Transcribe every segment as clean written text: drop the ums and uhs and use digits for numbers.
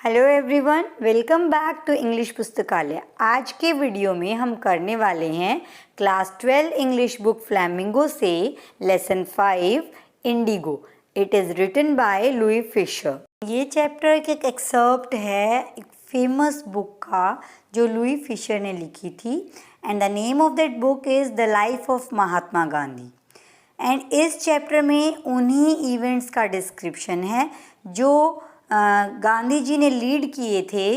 Hello everyone, welcome back to English Pustakalaya. आज के video में हम करने वाले हैं क्लास 12 इंग्लिश बुक फ्लैमिंगो से lesson 5 Indigo. It is written by Louis Fischer. ये चैप्टर एक एक्सर्प्ट है एक फेमस बुक का जो लुई फिशर ने लिखी थी, and the name of that book is the life of Mahatma Gandhi. And इस चैप्टर में उन्हीं इवेंट्स का डिस्क्रिप्शन है जो गांधी जी ने लीड किए थे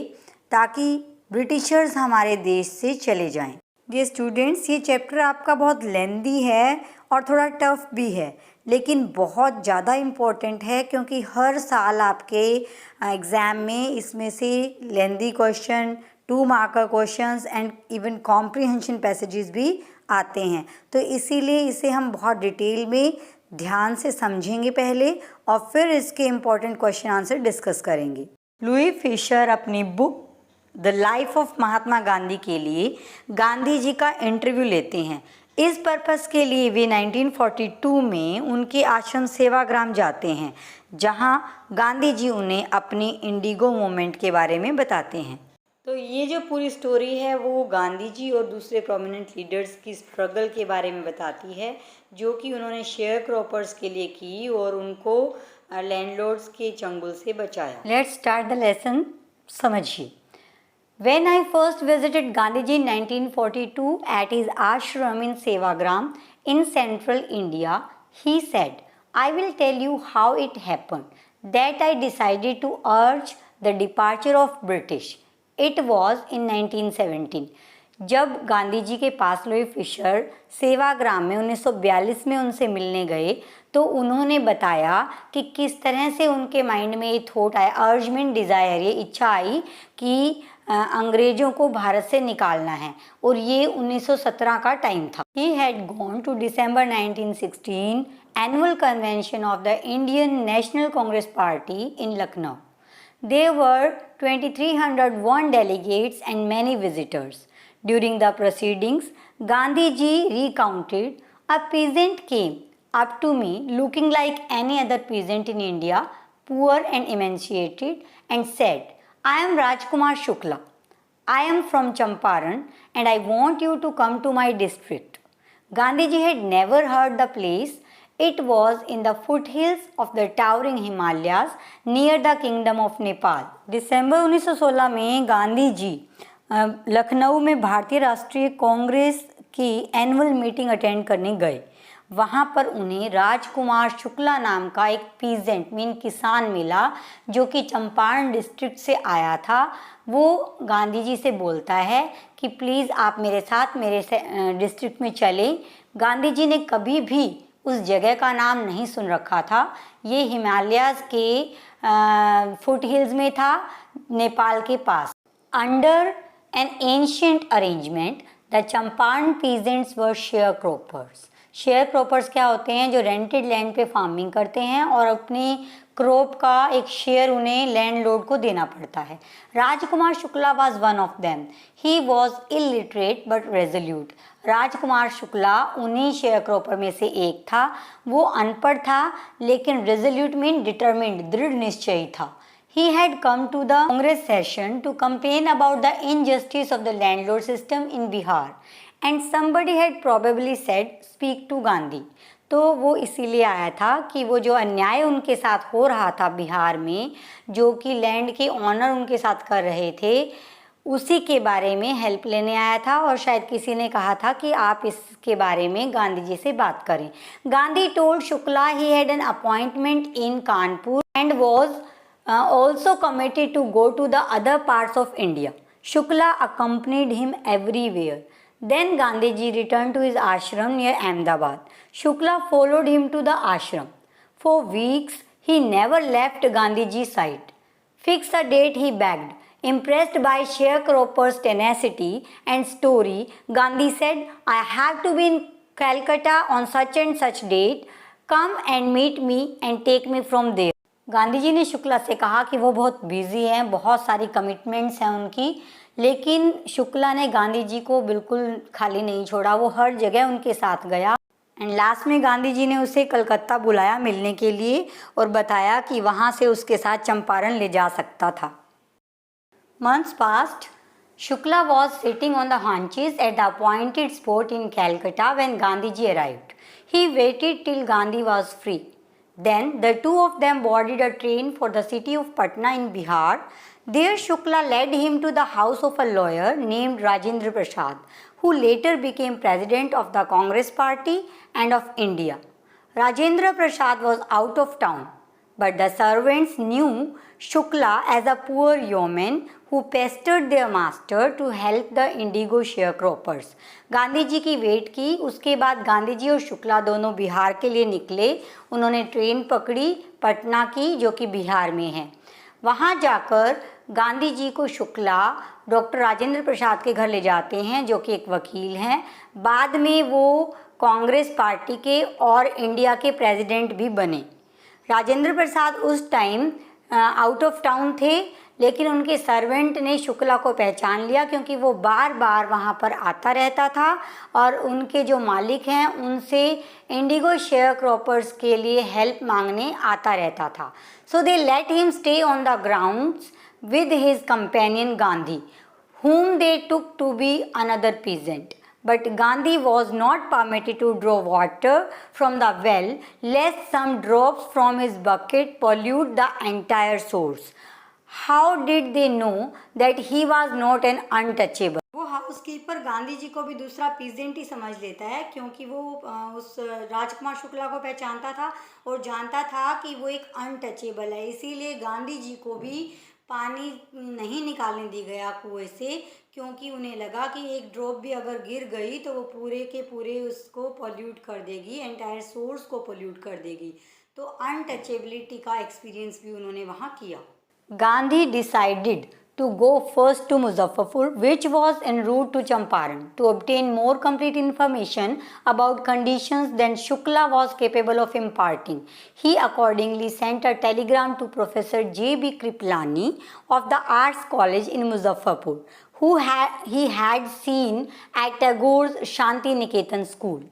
ताकि ब्रिटिशर्स हमारे देश से चले जाएं। ये स्टूडेंट्स, ये चैप्टर आपका बहुत लेंदी है और थोड़ा टफ भी है, लेकिन बहुत ज़्यादा इम्पोर्टेंट है क्योंकि हर साल आपके एग्ज़ाम में इसमें से lengthy question, 2 marker questions and even comprehension passages भी आते हैं। तो इसीलिए इसे हम बहुत डिटेल में ध्यान से समझेंगे पहले और फिर इसके इम्पॉर्टेंट क्वेश्चन आंसर डिस्कस करेंगे। लुई फिशर अपनी book the life of Mahatma Gandhi के लिए गांधी जी का इंटरव्यू लेते हैं। इस पर्पस के लिए वे 1942 में उनके आश्रम सेवाग्राम जाते हैं, जहां गांधी जी उन्हें अपनी इंडिगो मूवमेंट के बारे में बताते हैं। तो ये जो पूरी स्टोरी है वो गांधी जी और दूसरे प्रोमिनेंट लीडर्स की स्ट्रगल के बारे में बताती है, जो कि उन्होंने शेयर क्रॉपर्स के लिए की और उनको लैंडलॉर्ड्स के चंगुल से बचाया। Let's start the lesson. समझिए। When I first visited Gandhiji in 1942 at his ashram in Sevagram in central India, he said, I will tell you how it happened that I decided to urge the departure of British. It was in 1917. जब गांधी जी के पास Louis Fischer Sevagram में 1942 में उनसे मिलने गए तो उन्होंने बताया कि किस तरह से उनके माइंड में ये थॉट आया, अर्जमेंट डिज़ायर, ये इच्छा आई कि अंग्रेज़ों को भारत से निकालना है, और ये 1917 का टाइम था। He had gone to December 1916 annual convention of the Indian National Congress Party in Lucknow. There were 2,301 delegates and many visitors. During the proceedings, Gandhi ji recounted, a peasant came up to me looking like any other peasant in India, poor and emaciated, and said, I am Rajkumar Shukla. I am from Champaran and I want you to come to my district. Gandhi ji had never heard the place. It was in the foothills of the towering Himalayas near the kingdom of Nepal. दिसंबर 1916 में गांधी जी लखनऊ में भारतीय राष्ट्रीय कांग्रेस की annual meeting attend करने गए। वहाँ पर उन्हें राजकुमार शुक्ला नाम का एक पीजेंट मीन किसान मिला, जो कि चंपारण डिस्ट्रिक्ट से आया था। वो गांधी जी से बोलता है कि प्लीज़ आप मेरे साथ मेरे डिस्ट्रिक्ट में चलें। गांधी जी ने कभी भी उस जगह का नाम नहीं सुन रखा था। ये हिमालयाज़ के फुट हिल्स में था, नेपाल के पास। Under an ancient arrangement the Champaran peasants were sharecroppers. Sharecroppers क्या होते हैं? जो रेंटेड लैंड पे फार्मिंग करते हैं और अपनी क्रॉप का एक शेयर उन्हें लैंडलॉर्ड को देना पड़ता है। Rajkumar Shukla was one of them. He was illiterate but resolute. Rajkumar Shukla उन्हीं शेयर क्रॉपर में से एक था। वो अनपढ़ था लेकिन रेजोल्यूट मीन डिटरमिन्ड, दृढ़ निश्चयी था। He had come to the Congress session to complain about the injustice of the landlord system in Bihar, and somebody had probably said, "Speak to Gandhi." तो वो इसीलिए आया था कि वो जो अन्याय उनके साथ हो रहा था बिहार में, जो कि लैंड के ऑनर उनके साथ कर रहे थे, उसी के बारे में हेल्प लेने आया था। और शायद किसी ने कहा था कि आप इसके बारे में गांधी जी से बात करें। Gandhi told Shukla he had an appointment in Kanpur and was also committed to go to the other parts of India. Shukla accompanied him everywhere. Then Gandhiji returned to his ashram near Ahmedabad. Shukla followed him to the ashram. For weeks, he never left Gandhiji's side. Fix a date, he begged. Impressed by sharecropper's tenacity and story, Gandhi said, I have to be in Calcutta on such and such date. Come and meet me and take me from there. Gandhi ji ने शुक्ला से कहा कि वो बहुत busy हैं, बहुत सारी commitments हैं उनकी, लेकिन शुक्ला ने गांधी जी को बिल्कुल खाली नहीं छोड़ा। वो हर जगह उनके साथ गया एंड लास्ट में गांधी जी ने उसे कलकत्ता बुलाया मिलने के लिए और बताया कि वहाँ से उसके साथ चंपारण ले जा सकता था। Months passed. Shukla was sitting on the haunches at the appointed spot in Calcutta when Gandhiji arrived. He waited till Gandhi was free. Then the two of them boarded a train for the city of Patna in Bihar. There Shukla led him to the house of a lawyer named Rajendra Prasad, who later became president of the Congress Party and of India. Rajendra Prasad was out of town, but the servants knew Shukla as a poor yeoman who pestered their master to help the indigo sharecroppers. Gandhi ji की wait की, उसके बाद गांधी जी और शुक्ला दोनों बिहार के लिए निकले। उन्होंने ट्रेन पकड़ी पटना की, जो कि बिहार में है। वहाँ जाकर गांधी जी को शुक्ला डॉक्टर राजेंद्र प्रसाद के घर ले जाते हैं, जो कि एक वकील हैं। बाद में वो कांग्रेस पार्टी के और इंडिया के प्रेसिडेंट भी बने। राजेंद्र प्रसाद उस टाइम आउट ऑफ टाउन थे, लेकिन उनके सर्वेंट ने शुक्ला को पहचान लिया, क्योंकि वो बार बार वहाँ पर आता रहता था और उनके जो मालिक हैं उनसे इंडिगो शेयर क्रॉपर्स के लिए हेल्प मांगने आता रहता था। So they let him stay on the grounds with his companion Gandhi, whom they took to be another peasant. But Gandhi was not permitted to draw water from the well, lest some drops from his bucket pollute the entire source. How did they know that he was not an untouchable? वो housekeeper Gandhi ji को भी दूसरा peasant ही समझ लेता है, क्योंकि वो उस राजकुमार शुक्ला को पहचानता था और जानता था कि वो एक अनटचेबल है। इसीलिए गांधी जी को भी पानी नहीं निकालने दी गया कुएं से, क्योंकि उन्हें लगा कि एक ड्रॉप भी अगर गिर गई तो वो पूरे के पूरे उसको पोल्यूट कर देगी, एंटायर सोर्स को पोल्यूट कर देगी। तो अनटचेबिलिटी का एक्सपीरियंस भी उन्होंने वहाँ किया। Gandhi decided to go first to Muzaffarpur, which was en route to Champaran, to obtain more complete information about conditions than Shukla was capable of imparting. He accordingly sent a telegram to Professor J.B. Kriplani of the Arts College in Muzaffarpur, who he had seen at Tagore's Shanti Niketan School.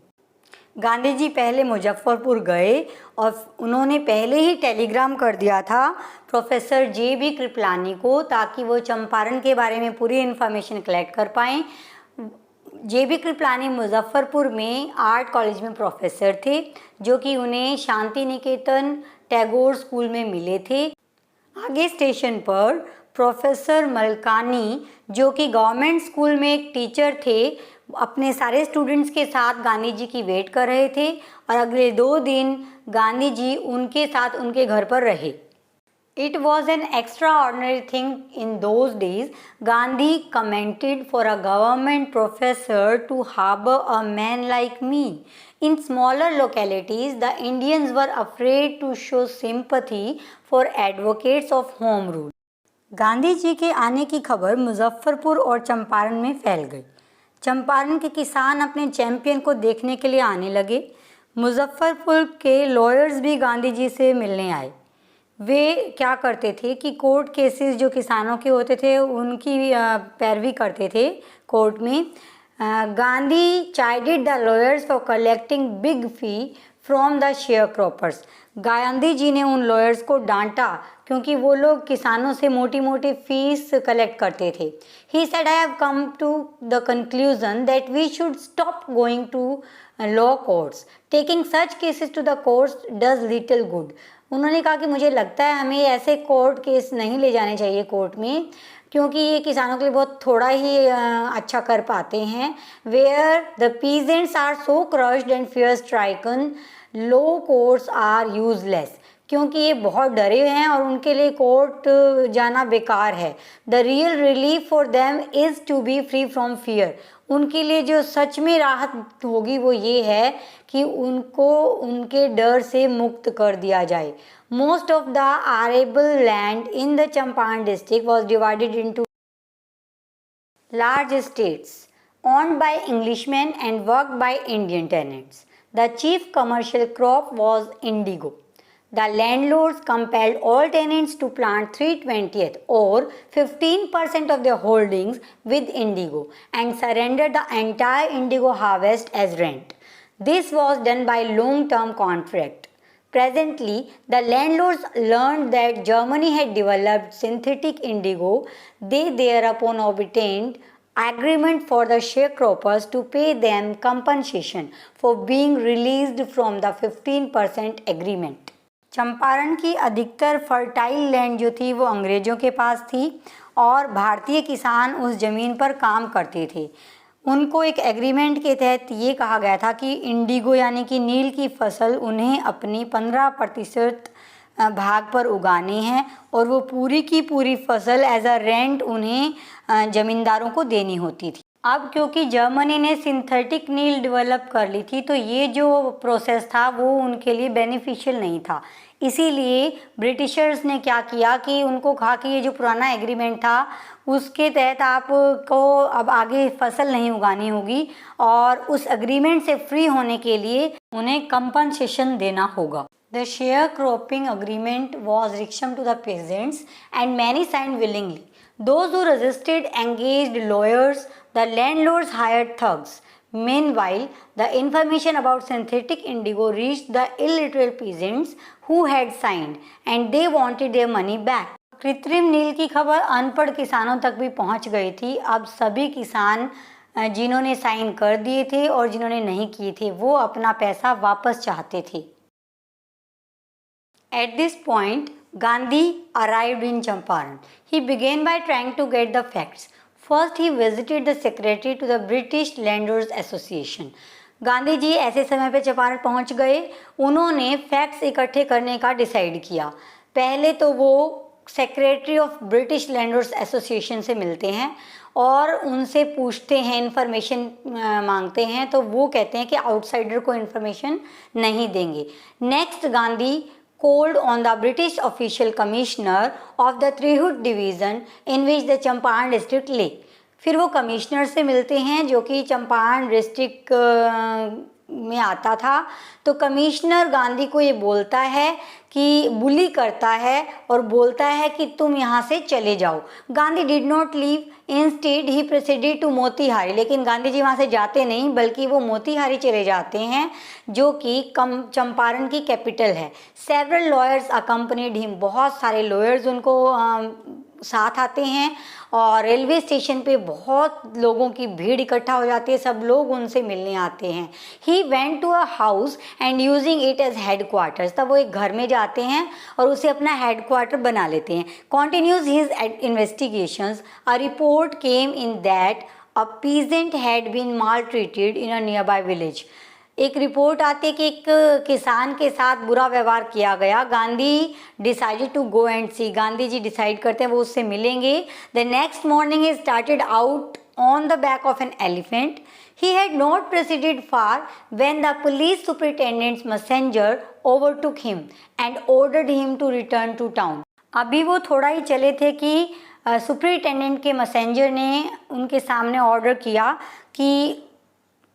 Gandhi ji पहले मुजफ्फरपुर गए और उन्होंने पहले ही Telegram कर दिया था professor J.B. Kripalani को, ताकि वो चंपारण के बारे में पूरी इन्फॉर्मेशन कलेक्ट कर पाएँ। J.B. कृपलानी मुजफ्फरपुर में आर्ट कॉलेज में प्रोफेसर थे, जो कि उन्हें शांति निकेतन टैगोर स्कूल में मिले थे। आगे स्टेशन पर प्रोफेसर मलकानी, जो कि गवर्नमेंट स्कूल में एक टीचर थे, अपने सारे स्टूडेंट्स के साथ गांधी जी की वेट कर रहे थे और अगले 2 दिन गांधी जी उनके साथ उनके घर पर रहे। It was an extraordinary thing in those days, Gandhi commented, for a government professor to harbor a man like me. In smaller localities, the Indians were afraid to show sympathy for advocates of home rule. Gandhi ji के आने की खबर मुजफ्फरपुर और चंपारण में फैल गई। चंपारण के किसान अपने चैंपियन को देखने के लिए आने लगे। मुजफ्फरपुर के लॉयर्स भी गांधी जी से मिलने आए। वे क्या करते थे कि कोर्ट केसेस जो किसानों के होते थे उनकी पैरवी करते थे कोर्ट में। Gandhi chided the lawyers for collecting big fee from the sharecroppers. Gandhi ji ने उन लॉयर्स को डांटा, क्योंकि वो लोग किसानों से मोटी मोटी फीस कलेक्ट करते थे। He said, I have come to the conclusion that we should stop going to law courts, taking such cases to the courts does little good. उन्होंने कहा कि मुझे लगता है हमें ऐसे कोर्ट केस नहीं ले जाने चाहिए कोर्ट में, क्योंकि ये किसानों के लिए बहुत थोड़ा ही अच्छा कर पाते हैं। Where the peasants are so crushed and fear stricken, law courts are useless, क्योंकि ये बहुत डरे हुए हैं और उनके लिए कोर्ट जाना बेकार है। The real relief for them is to be free from fear. उनके लिए जो सच में राहत होगी वो ये है कि उनको उनके डर से मुक्त कर दिया जाए। Most of the arable land in the Champaran district was divided into large estates owned by Englishmen and worked by Indian tenants. The chief commercial crop was indigo. The landlords compelled all tenants to plant 3/20 or 15% of their holdings with indigo and surrendered the entire indigo harvest as rent. This was done by long-term contract. Presently, the landlords learned that Germany had developed synthetic indigo. They thereupon obtained agreement for the sharecroppers to pay them compensation for being released from the 15% agreement. Champaran की अधिकतर fertile land जो थी वो अंग्रेज़ों के पास थी और भारतीय किसान उस ज़मीन पर काम करते थे। उनको एक एग्रीमेंट के तहत ये कहा गया था कि इंडिगो यानी कि नील की फसल उन्हें अपनी 15% भाग पर उगानी है और वो पूरी की पूरी फसल एज अ रेंट उन्हें ज़मींदारों को देनी होती थी। अब क्योंकि जर्मनी ने सिंथेटिक नील डेवलप कर ली थी तो ये जो प्रोसेस था वो उनके लिए बेनिफिशियल नहीं था। इसीलिए ब्रिटिशर्स ने क्या किया कि उनको कहा कि ये जो पुराना एग्रीमेंट था उसके तहत आपको अब आगे फसल नहीं उगानी होगी और उस एग्रीमेंट से फ्री होने के लिए उन्हें कंपनसेशन देना होगा। The sharecropping agreement was irksome to the peasants and many signed willingly. Those who resisted engaged lawyers. The landlords hired thugs. Meanwhile, the information about synthetic indigo reached the illiterate peasants who had signed and they wanted their money back. कृत्रिम नील की खबर अनपढ़ किसानों तक भी पहुंच गई थी। अब सभी किसान जिन्होंने साइन कर दिए थे और जिन्होंने नहीं किए थे वो अपना पैसा वापस चाहते थे। At this point, Gandhi arrived in Champaran. He began by trying to get the facts. First, he visited the secretary to the British Landlords Association. Gandhi ji ऐसे समय पे चंपारण पहुंच गए। उन्होंने फैक्ट्स इकट्ठे करने का डिसाइड किया। पहले तो वो secretary of British landlords association से मिलते हैं और उनसे पूछते हैं, इन्फॉर्मेशन मांगते हैं, तो वो कहते हैं कि आउटसाइडर को इन्फॉर्मेशन नहीं देंगे। Next Gandhi called on the British official commissioner of the Trihut division in which the Champaran district lay. फिर वो कमिश्नर से मिलते हैं जो कि चंपारण डिस्ट्रिक्ट में आता था। तो कमिश्नर गांधी को ये बोलता है कि बुली करता है और बोलता है कि तुम यहाँ से चले जाओ। Gandhi did not leave, instead he proceeded to Motihari. लेकिन गांधी जी वहाँ से जाते नहीं बल्कि वो मोतीहारी चले जाते हैं जो कि चंपारण की कैपिटल है। सेवरल लॉयर्स अकम्पनीड हिम, बहुत सारे लॉयर्स उनको साथ आते हैं और रेलवे स्टेशन पे बहुत लोगों की भीड़ इकट्ठा हो जाती है, सब लोग उनसे मिलने आते हैं। He went to a house and using it as headquarters, तब वो एक घर में जाते हैं और उसे अपना हेड क्वार्टर बना लेते हैं। Continues his investigations, a report came in that a peasant had been maltreated in a nearby village. एक रिपोर्ट आती है कि एक किसान के साथ बुरा व्यवहार किया गया। Gandhi decided to go and see, Gandhi ji decide करते हैं वो उससे मिलेंगे। The next morning he started out on the back of an elephant. He had not proceeded far when the police superintendent's messenger overtook him and ordered him to return to town. अभी वो थोड़ा ही चले थे कि superintendent के messenger ने उनके सामने ऑर्डर किया कि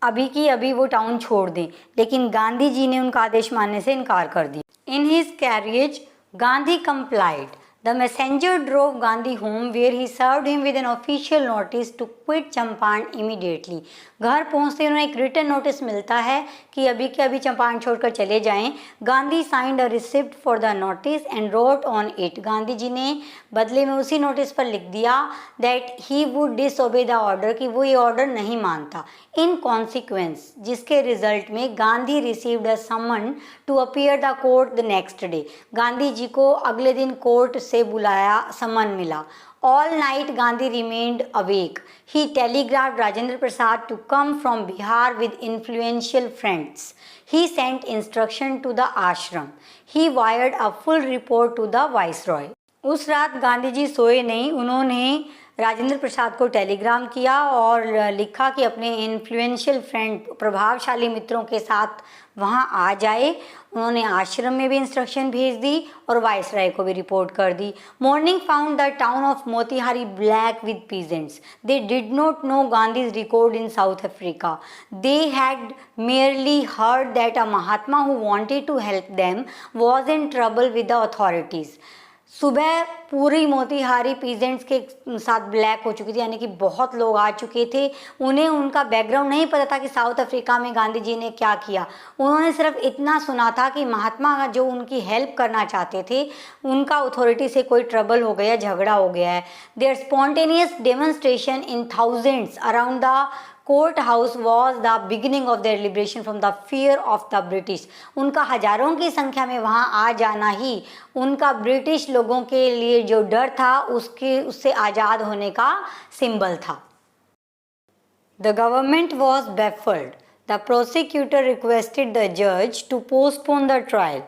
अभी की अभी वो टाउन छोड़ दें, लेकिन गांधी जी ने उनका आदेश मानने से इनकार कर दिया। In his carriage Gandhi complied. The messenger drove Gandhi home where he served him with an official notice to quit Champaran immediately. घर पहुंचते उन्हें एक रिटन नोटिस मिलता है कि अभी के अभी चंपारण छोड़कर चले जाएं। Gandhi signed a receipt for the notice and wrote on it. Gandhi ji ने बदले में उसी नोटिस पर लिख दिया that he would disobey the order, कि वो ये ऑर्डर नहीं मानता। इन कॉन्सिक्वेंस, जिसके रिजल्ट में Gandhi received a summon to appear the court the next day. Gandhi ji को अगले दिन कोर्ट से बुलाया, समन मिला। All night Gandhi remained awake. He telegraphed Rajendra Prasad to come from Bihar with influential friends. He sent instruction to the ashram. He wired a full report to the viceroy. उस रात गांधी जी सोए नहीं। उन्होंने राजेंद्र प्रसाद को Telegram किया और लिखा कि अपने इन्फ्लुएंशियल फ्रेंड, प्रभावशाली मित्रों के साथ वहाँ आ जाए। उन्होंने आश्रम में भी इंस्ट्रक्शन भेज दी और वाइसराय को भी रिपोर्ट कर दी। Morning found the town of Motihari black with peasants. They did not know Gandhi's record in South Africa. They had merely heard that a Mahatma who wanted to help them was in trouble with the authorities. सुबह पूरी Motihari peasants के साथ black हो चुकी थी, यानी कि बहुत लोग आ चुके थे। उन्हें उनका बैकग्राउंड नहीं पता था कि साउथ अफ्रीका में गांधी जी ने क्या किया। उन्होंने सिर्फ इतना सुना था कि महात्मा जो उनकी हेल्प करना चाहते थे, उनका अथॉरिटी से कोई ट्रबल हो गया, झगड़ा हो गया है। Their spontaneous demonstration in thousands around the court house was the beginning of their liberation from the fear of the British. उनका हजारों की संख्या में वहाँ आ जाना ही उनका ब्रिटिश लोगों के लिए जो डर था उससे आज़ाद होने का सिंबल था। The government was baffled. The prosecutor requested the जज to postpone the trial.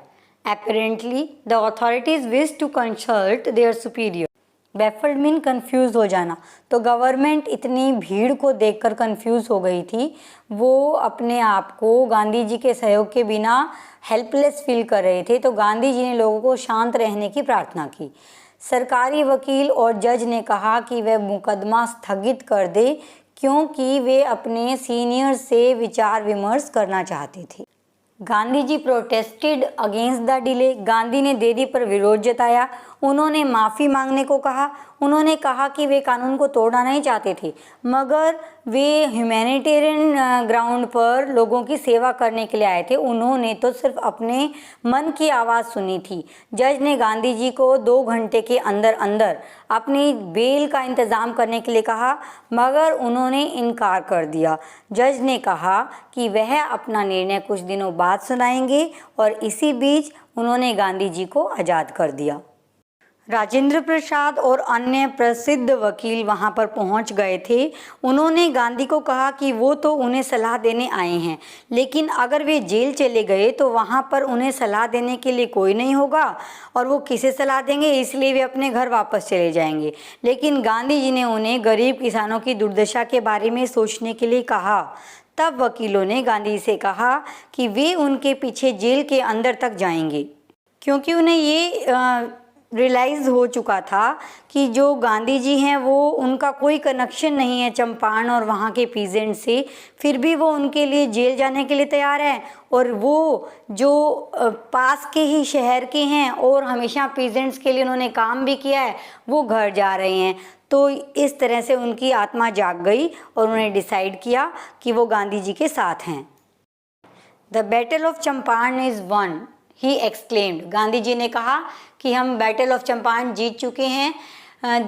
Apparently, the authorities wished to consult their superior. Baffled mean confuse हो जाना। तो गवर्नमेंट इतनी भीड़ को देखकर कंफ्यूज हो गई थी, वो अपने आप को गांधी जी के सहयोग के बिना हेल्पलेस फील कर रहे थे। तो गांधी जी ने लोगों को शांत रहने की प्रार्थना की। सरकारी वकील और जज ने कहा कि वह मुकदमा स्थगित कर दे, क्योंकि वे अपने सीनियर से विचार विमर्श करना चाहते थे। Gandhi ji protested against the delay. Gandhi ने देरी पर विरोध जताया। उन्होंने माफ़ी मांगने को कहा। उन्होंने कहा कि वे कानून को तोड़ना नहीं चाहते थे, मगर वे ह्यूमैनिटेरियन ग्राउंड पर लोगों की सेवा करने के लिए आए थे। उन्होंने तो सिर्फ अपने मन की आवाज़ सुनी थी। जज ने गांधी जी को 2 घंटे के अंदर अंदर अपनी बेल का इंतज़ाम करने के लिए कहा, मगर उन्होंने इनकार कर दिया। जज ने कहा कि वह अपना निर्णय कुछ दिनों बाद सुनाएंगे, और इसी बीच उन्होंने गांधी जी को आज़ाद कर दिया। राजेंद्र प्रसाद और अन्य प्रसिद्ध वकील वहां पर पहुंच गए थे। उन्होंने गांधी को कहा कि वो तो उन्हें सलाह देने आए हैं, लेकिन अगर वे जेल चले गए तो वहां पर उन्हें सलाह देने के लिए कोई नहीं होगा, और वो किसे सलाह देंगे, इसलिए वे अपने घर वापस चले जाएंगे। लेकिन गांधी जी ने उन्हें गरीब किसानों की दुर्दशा के बारे में सोचने के लिए कहा। तब वकीलों ने गांधी से कहा कि वे उनके पीछे जेल के अंदर तक जाएंगे, क्योंकि उन्हें ये रियलाइज़ हो चुका था कि जो गांधी जी हैं वो उनका कोई कनेक्शन नहीं है चंपारण और वहाँ के पीजेंट से, फिर भी वो उनके लिए जेल जाने के लिए तैयार हैं। और वो जो पास के ही शहर के हैं और हमेशा पीजेंट्स के लिए उन्होंने काम भी किया है, वो घर जा रहे हैं। तो इस तरह से उनकी आत्मा जाग गई और उन्होंने डिसाइड किया कि वो गांधी जी के साथ हैं। The battle of Champaran is won, he exclaimed. Gandhi ji ने कहा कि हम बैटल ऑफ चंपारण जीत चुके हैं।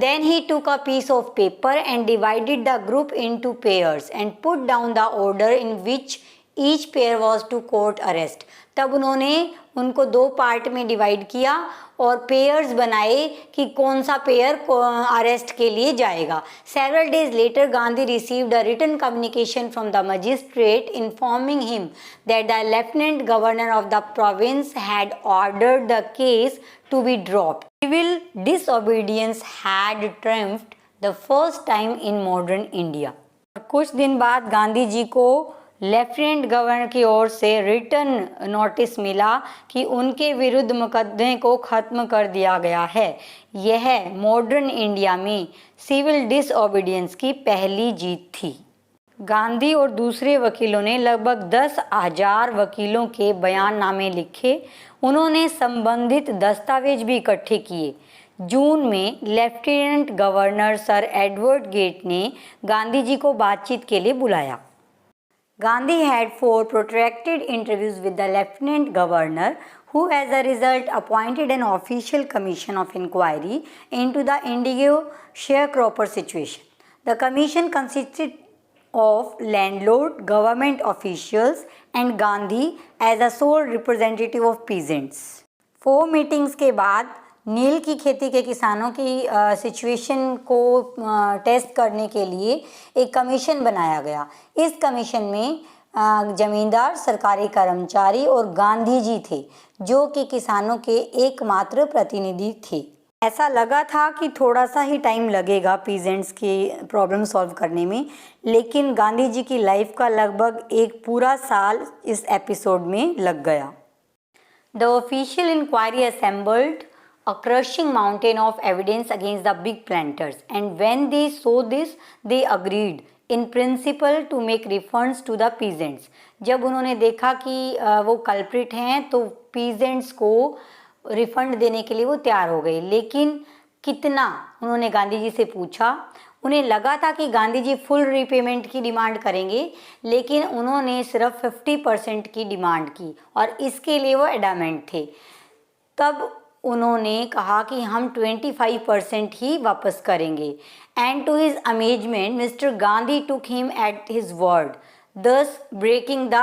Then he took a piece of paper and divided the group into pairs and put down the order in which each pair was to court arrest. तब उन्होंने उनको 2 part में डिवाइड किया और पेयर्स बनाए कि कौन सा पेयर अरेस्ट के लिए जाएगा। Several days later, Gandhi received a written communication from the magistrate informing him that the lieutenant governor of the province had ordered the case to be dropped. Civil disobedience had triumphed the first time in modern India. कुछ दिन बाद गांधी जी को lieutenant governor की ओर से return notice मिला कि उनके विरुद्ध मुकदमे को ख़त्म कर दिया गया है। यह मॉडर्न इंडिया में सिविल डिसओबीडियंस की पहली जीत थी। गांधी और दूसरे वकीलों ने लगभग 10,000 वकीलों के बयाननामे लिखे। उन्होंने संबंधित दस्तावेज भी इकट्ठे किए। जून में lieutenant governor Sir Edward Gait ने गांधी जी को बातचीत के लिए बुलाया। Gandhi had 4 protracted interviews with the Lieutenant Governor, who as a result appointed an official commission of inquiry into the indigo sharecropper situation. The commission consisted of landlord, government officials and Gandhi as a sole representative of peasants. 4 meetings के बाद नील की खेती के किसानों की situation को test करने के लिए एक कमीशन बनाया गया। इस कमीशन में जमींदार, सरकारी कर्मचारी और गांधी जी थे, जो कि किसानों के एकमात्र प्रतिनिधि थे। ऐसा लगा था कि थोड़ा सा ही टाइम लगेगा पीजेंट्स की प्रॉब्लम सॉल्व करने में, लेकिन गांधी जी की लाइफ का लगभग एक पूरा साल इस एपिसोड में लग गया। The official inquiry assembled a crushing mountain of evidence against the big planters, and when they saw this they agreed in principle to make refunds to the peasants. जब उन्होंने देखा कि वो कल्प्रिट हैं तो पीजेंट्स को रिफंड देने के लिए वो तैयार हो गए, लेकिन कितना उन्होंने गांधी जी से पूछा। उन्हें लगा था कि गांधी जी फुल रीपेमेंट की डिमांड करेंगे, लेकिन उन्होंने सिर्फ 50% की डिमांड की और इसके लिए वो एडामेंट थे। तब उन्होंने कहा कि हम 25% ही वापस करेंगे। And to his amazement mister Gandhi took him at his word, thus breaking the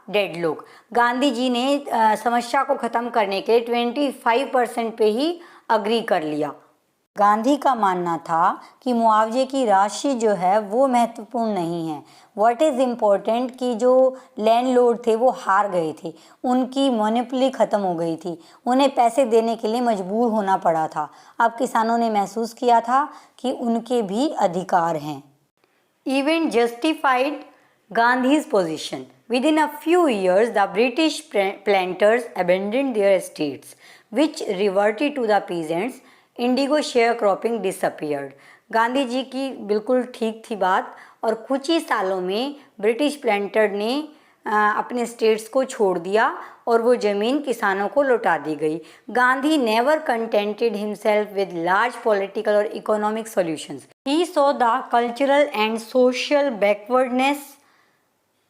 deadlock. Gandhi ji ने समस्या को ख़त्म करने के लिए 25% पे ही अग्री कर लिया। गांधी का मानना था कि मुआवजे की राशि जो है वो महत्वपूर्ण नहीं है। व्हाट इज़ इम्पोर्टेंट कि जो लैंडलॉर्ड थे वो हार गए थे, उनकी मोनोपोली ख़त्म हो गई थी, उन्हें पैसे देने के लिए मजबूर होना पड़ा था। अब किसानों ने महसूस किया था कि उनके भी अधिकार हैं। Event justified Gandhi's position. Within a few years, the British planters abandoned their estates, which reverted to the peasants. Indigo sharecropping disappeared. Gandhi ji की बिल्कुल ठीक थी बात, और कुछ ही सालों में ब्रिटिश प्लांटर ने अपने स्टेट्स को छोड़ दिया और वो ज़मीन किसानों को लौटा दी गई। Gandhi never contented himself with large political और economic solutions. He saw the cultural and social backwardness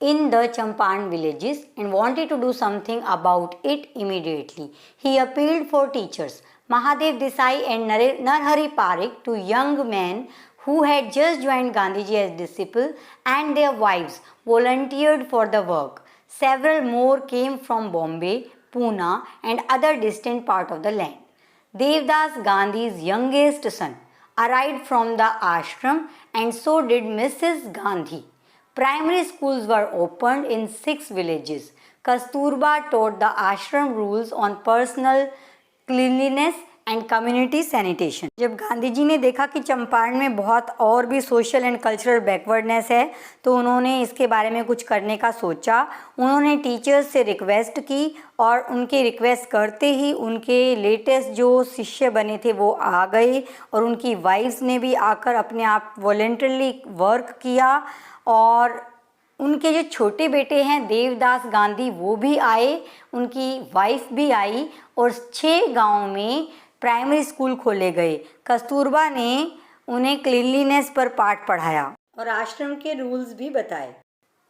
in the Champaran villages and wanted to do something about it immediately. He appealed for teachers, Mahadev Desai and Narhari Parikh, two young men who had just joined Gandhiji as disciples, and their wives volunteered for the work. Several more came from Bombay, Pune and other distant parts of the land. Devdas Gandhi's youngest son arrived from the ashram, and so did Mrs. Gandhi. Primary schools were opened in 6 villages. Kasturba taught the ashram rules on personal cleanliness and community sanitation. जब गांधी जी ने देखा कि चंपारण में बहुत और भी social and cultural backwardness है, तो उन्होंने इसके बारे में कुछ करने का सोचा। उन्होंने टीचर्स से रिक्वेस्ट की और उनके रिक्वेस्ट करते ही उनके लेटेस्ट जो शिष्य बने थे वो आ गए, और उनकी वाइफ्स ने भी आकर अपने आप वॉलंटरली वर्क किया। और उनके जो छोटे बेटे हैं देवदास गांधी वो भी आए, उनकी वाइफ भी आई, और 6 गांवों में प्राइमरी स्कूल खोले गए। कस्तूरबा ने उन्हें क्लीनलीनेस पर पाठ पढ़ाया और आश्रम के रूल्स भी बताए।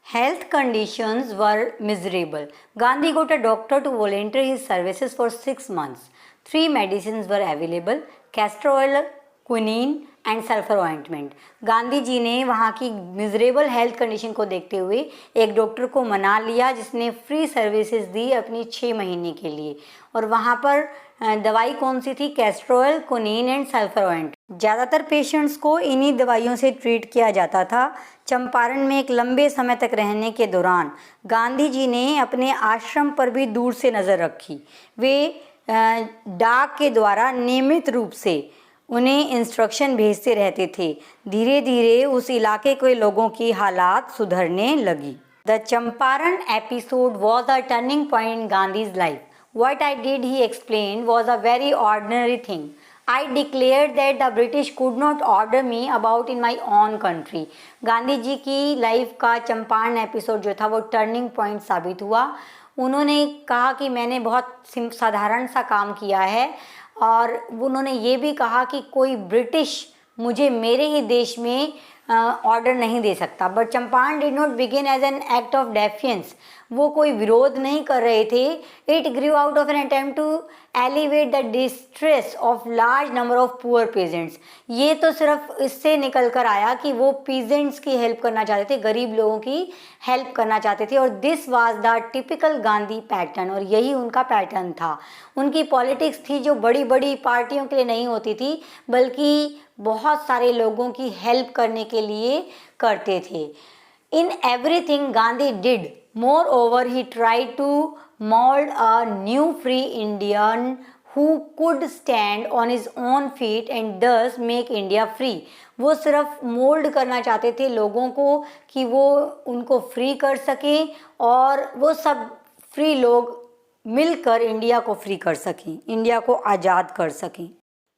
Health conditions were miserable. Gandhi got a doctor to volunteer his services for 6 months. 3 medicines were available, castor oil, quinine and sulphur ointment. Gandhi ji ने वहाँ की मिजरेबल हेल्थ कंडीशन को देखते हुए एक डॉक्टर को मना लिया, जिसने फ्री सर्विसेज दी अपनी 6 महीने के लिए। और वहाँ पर दवाई कौन सी थी? Castor oil, quinine and sulphur ointment. ज़्यादातर पेशेंट्स को इन्हीं दवाइयों से ट्रीट किया जाता था। चंपारण में एक लंबे समय तक रहने के दौरान गांधी जी ने अपने आश्रम पर भी दूर से नज़र रखी। वे डाक के द्वारा नियमित रूप से उन्हें इंस्ट्रक्शन भेजते रहते थे। धीरे धीरे उस इलाके के लोगों की हालात सुधरने लगी। The Champaran episode was a turning point in Gandhi's life. What I did, he explained, was a very ordinary thing. I declared that the British could not order me about in my own country. Gandhi ji की life का Champaran episode जो था वो turning point साबित हुआ। उन्होंने कहा कि मैंने बहुत साधारण सा काम किया है, और उन्होंने ये भी कहा कि कोई ब्रिटिश मुझे मेरे ही देश में ऑर्डर नहीं दे सकता। But Champaran did not begin as an act of defiance. वो कोई विरोध नहीं कर रहे थे। It grew out of an attempt to alleviate the distress of large number of poor peasants. ये तो सिर्फ इससे निकल कर आया कि वो पीजेंट्स की हेल्प करना चाहते थे, गरीब लोगों की हेल्प करना चाहते थे। और this was the typical Gandhi pattern, और यही उनका पैटर्न था। उनकी पॉलिटिक्स थी जो बड़ी बड़ी पार्टियों के लिए नहीं होती थी, बल्कि बहुत सारे लोगों की हेल्प करने के लिए करते थे। In everything Gandhi did, moreover he tried to mold a new free Indian who could stand on his own feet and thus make India free. वो सिर्फ मोल्ड करना चाहते थे लोगों को कि वो उनको फ्री कर सकें, और वो सब फ्री लोग मिलकर इंडिया को फ्री कर सकें, इंडिया को आज़ाद कर सकें।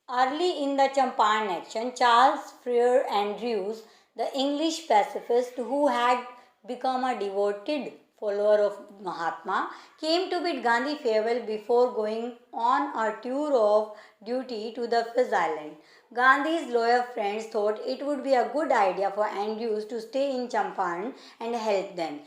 Early in the Champaran action, Charles Freer Andrews, the English pacifist who had become a devoted follower of Mahatma, came to bid Gandhi farewell before going on a tour of duty to the Fizz Island. Gandhi's loyal friends thought it would be a good idea for Andrews to stay in Champaran and help them.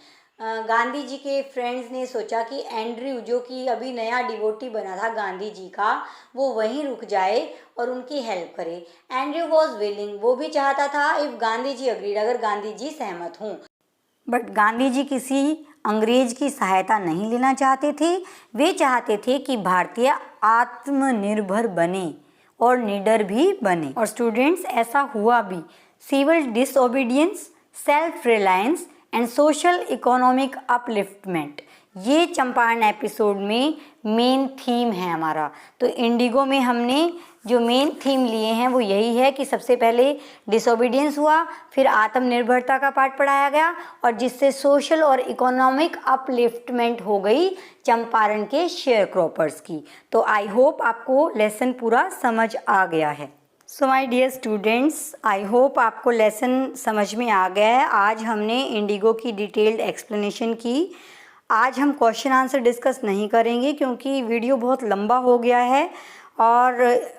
Gandhi ji के friends ने सोचा कि Andrew जो कि अभी नया devotee बना था गांधी जी का, वो वहीं रुक जाए और उनकी हेल्प करे. एंड्रयू वॉज विलिंग, वो भी चाहता था इफ़ गांधी जी अग्रीड, अगर गांधी जी सहमत हों. बट गांधी जी किसी अंग्रेज की सहायता नहीं लेना चाहते थे. वे चाहते थे कि भारतीय आत्मनिर्भर बने और निडर भी बने. और स्टूडेंट्स, ऐसा हुआ भी. Civil disobedience, self reliance and social economic upliftment, ये चंपारण एपिसोड में मेन थीम है हमारा. तो इंडिगो में हमने जो मेन थीम लिए हैं वो यही है कि सबसे पहले डिसोबीडियंस हुआ, फिर आत्मनिर्भरता का पार्ट पढ़ाया गया और जिससे सोशल और इकोनॉमिक अपलिफ्टमेंट हो गई चंपारण के शेयर क्रॉपर्स की. तो आई होप आपको लेसन पूरा समझ आ गया है. So my dear students, I hope आपको लेसन समझ में आ गया है. आज हमने इंडिगो की डिटेल्ड एक्सप्लेनेशन की. आज हम क्वेश्चन आंसर डिस्कस नहीं करेंगे क्योंकि वीडियो बहुत लंबा हो गया है और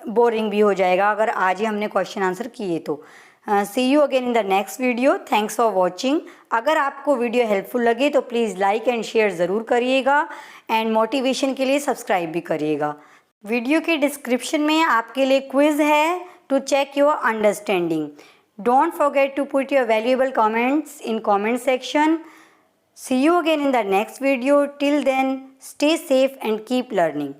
बोरिंग भी हो जाएगा अगर आज ही हमने क्वेश्चन आंसर किए तो. See you again in the next video. Thanks for watching. अगर आपको वीडियो हेल्पफुल लगे तो प्लीज़ लाइक एंड शेयर ज़रूर करिएगा एंड मोटिवेशन के लिए सब्सक्राइब भी करिएगा. वीडियो के डिस्क्रिप्शन में आपके लिए क्विज़ है to check your understanding. Don't forget to put your valuable comments in comment section. See you again in the next video. Till then, stay safe and keep learning.